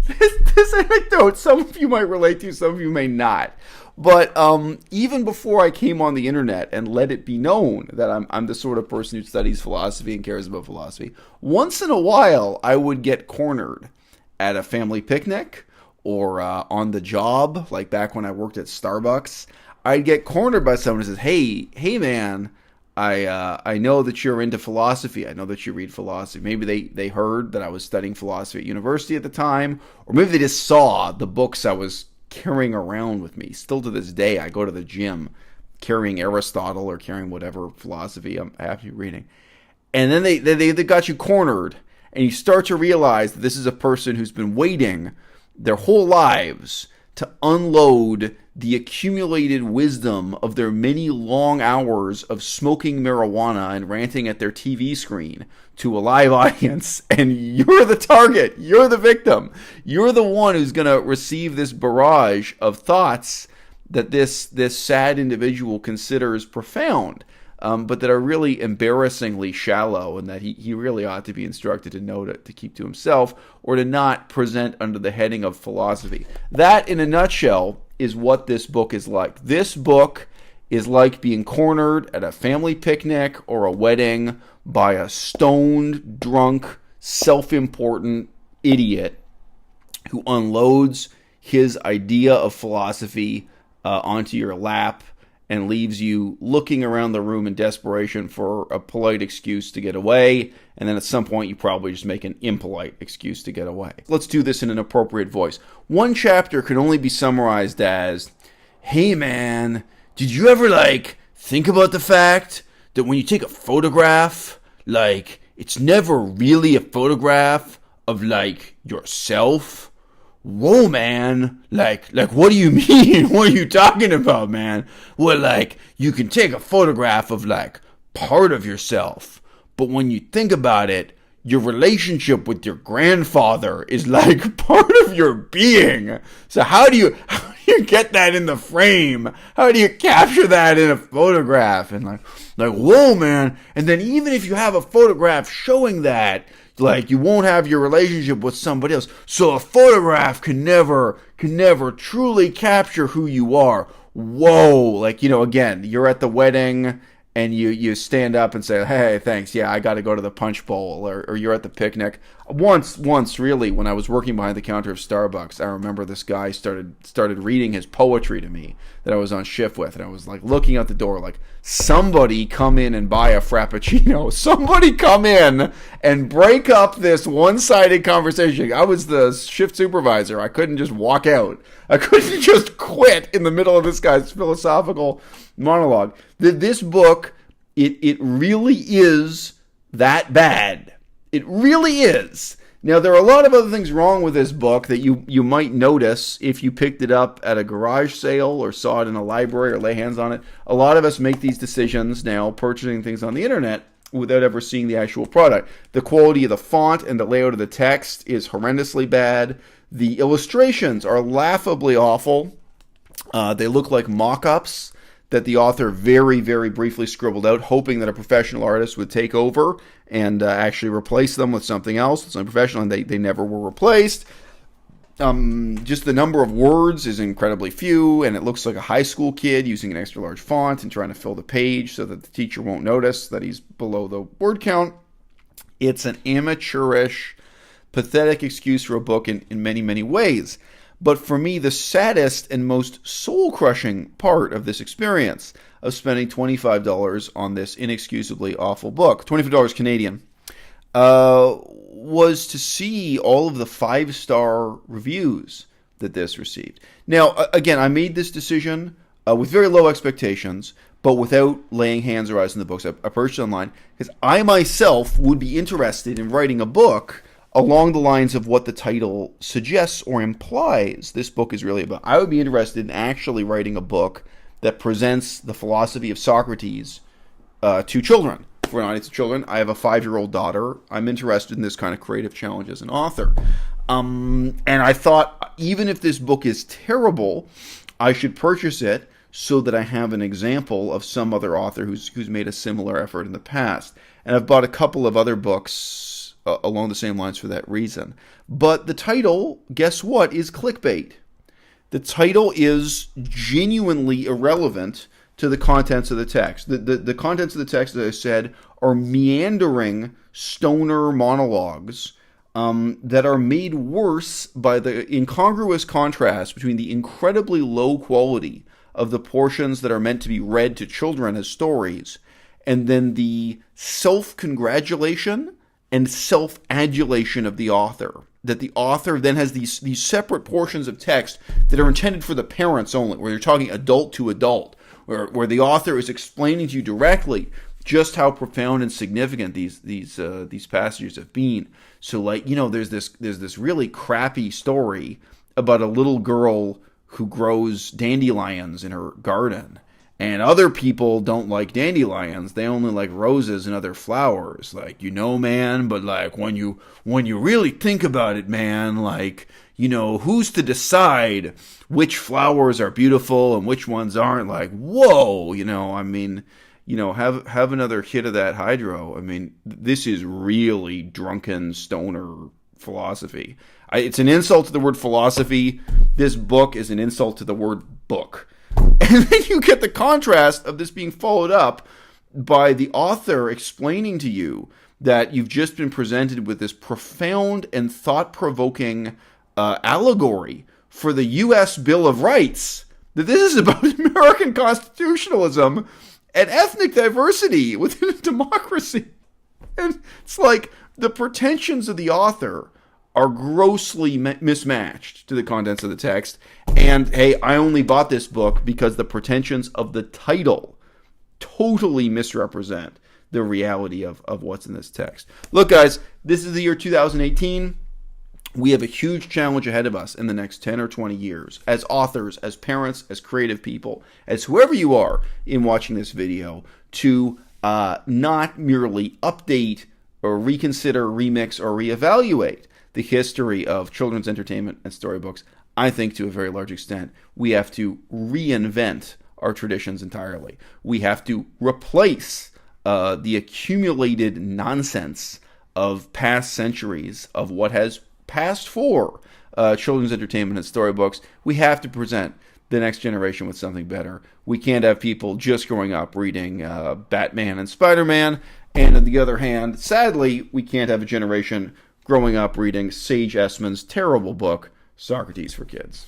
this anecdote, some of you might relate to, some of you may not. But even before I came on the internet and let it be known that I'm the sort of person who studies philosophy and cares about philosophy, once in a while I would get cornered at a family picnic or on the job, like back when I worked at Starbucks. I'd get cornered by someone who says, hey man, I know that you're into philosophy. I know that you read philosophy. Maybe they heard that I was studying philosophy at university at the time, or maybe they just saw the books I was carrying around with me. Still to this day, I go to the gym carrying Aristotle or carrying whatever philosophy I'm happy reading. And then they got you cornered, and you start to realize that this is a person who's been waiting their whole lives to unload the accumulated wisdom of their many long hours of smoking marijuana and ranting at their TV screen to a live audience, and you're the target, you're the victim, you're the one who's going to receive this barrage of thoughts that this sad individual considers profound, but that are really embarrassingly shallow, and that he really ought to be instructed to know to keep to himself or to not present under the heading of philosophy. That, in a nutshell, is what this book is like. This book is like being cornered at a family picnic or a wedding by a stoned, drunk, self-important idiot who unloads his idea of philosophy onto your lap and leaves you looking around the room in desperation for a polite excuse to get away, and then at some point you probably just make an impolite excuse to get away. Let's do this in an appropriate voice. One chapter can only be summarized as, hey man, did you ever, think about the fact that when you take a photograph, it's never really a photograph of, yourself? Whoa, man, what do you mean? What are you talking about, man? Well, you can take a photograph of, part of yourself, but when you think about it, your relationship with your grandfather is, part of your being. So how do you get that in the frame? How do you capture that in a photograph? And, whoa, man, and then even if you have a photograph showing that, you won't have your relationship with somebody else. So a photograph can never truly capture who you are. Whoa. Again, you're at the wedding and you stand up and say, hey, thanks. Yeah, I got to go to the punch bowl. Or you're at the picnic. Once, really, when I was working behind the counter of Starbucks, I remember this guy started reading his poetry to me that I was on shift with. And I was, looking out the door, somebody come in and buy a Frappuccino. Somebody come in and break up this one-sided conversation. I was the shift supervisor. I couldn't just walk out. I couldn't just quit in the middle of this guy's philosophical monologue. This book, it really is that bad. It really is. Now, there are a lot of other things wrong with this book that you might notice if you picked it up at a garage sale or saw it in a library or lay hands on it. A lot of us make these decisions now, purchasing things on the internet, without ever seeing the actual product. The quality of the font and the layout of the text is horrendously bad. The illustrations are laughably awful. They look like mock-ups that the author very, very briefly scribbled out, hoping that a professional artist would take over and actually replace them with something else, with something professional, and they never were replaced. Just the number of words is incredibly few, and it looks like a high school kid using an extra large font and trying to fill the page so that the teacher won't notice that he's below the word count. It's an amateurish, pathetic excuse for a book in many, many ways. But for me, the saddest and most soul-crushing part of this experience of spending $25 on this inexcusably awful book, $25 Canadian, was to see all of the 5-star reviews that this received. Now, again, I made this decision with very low expectations, but without laying hands or eyes on the books. I purchased it online because I myself would be interested in writing a book along the lines of what the title suggests or implies this book is really about. I would be interested in actually writing a book that presents the philosophy of Socrates to children. For an audience of children, I have a 5-year-old daughter. I'm interested in this kind of creative challenge as an author. And I thought, even if this book is terrible, I should purchase it so that I have an example of some other author who's made a similar effort in the past. And I've bought a couple of other books along the same lines for that reason. But the title, guess what, is clickbait. The title is genuinely irrelevant to the contents of the text. The contents of the text, as I said, are meandering stoner monologues that are made worse by the incongruous contrast between the incredibly low quality of the portions that are meant to be read to children as stories, and then the self-congratulation and self-adulation of the author. That the author then has these separate portions of text that are intended for the parents only, where you're talking adult to adult, where the author is explaining to you directly just how profound and significant these passages have been. So, like, there's this really crappy story about a little girl who grows dandelions in her garden. And other people don't like dandelions. They only like roses and other flowers. Like, man, but like when you really think about it, man, like, who's to decide which flowers are beautiful and which ones aren't? Like, whoa, have another hit of that hydro. This is really drunken stoner philosophy. It's an insult to the word philosophy. This book is an insult to the word book. And then you get the contrast of this being followed up by the author explaining to you that you've just been presented with this profound and thought-provoking allegory for the U.S. Bill of Rights. That this is about American constitutionalism and ethnic diversity within a democracy. And it's like the pretensions of the author are grossly mismatched to the contents of the text. And, hey, I only bought this book because the pretensions of the title totally misrepresent the reality of what's in this text. Look, guys, this is the year 2018. We have a huge challenge ahead of us in the next 10 or 20 years as authors, as parents, as creative people, as whoever you are in watching this video, to not merely update or reconsider, remix, or reevaluate the history of children's entertainment and storybooks. I think to a very large extent, we have to reinvent our traditions entirely. We have to replace the accumulated nonsense of past centuries of what has passed for children's entertainment and storybooks. We have to present the next generation with something better. We can't have people just growing up reading Batman and Spider-Man, and on the other hand, sadly, we can't have a generation growing up reading Sage Essman's terrible book, Socrates for Kids.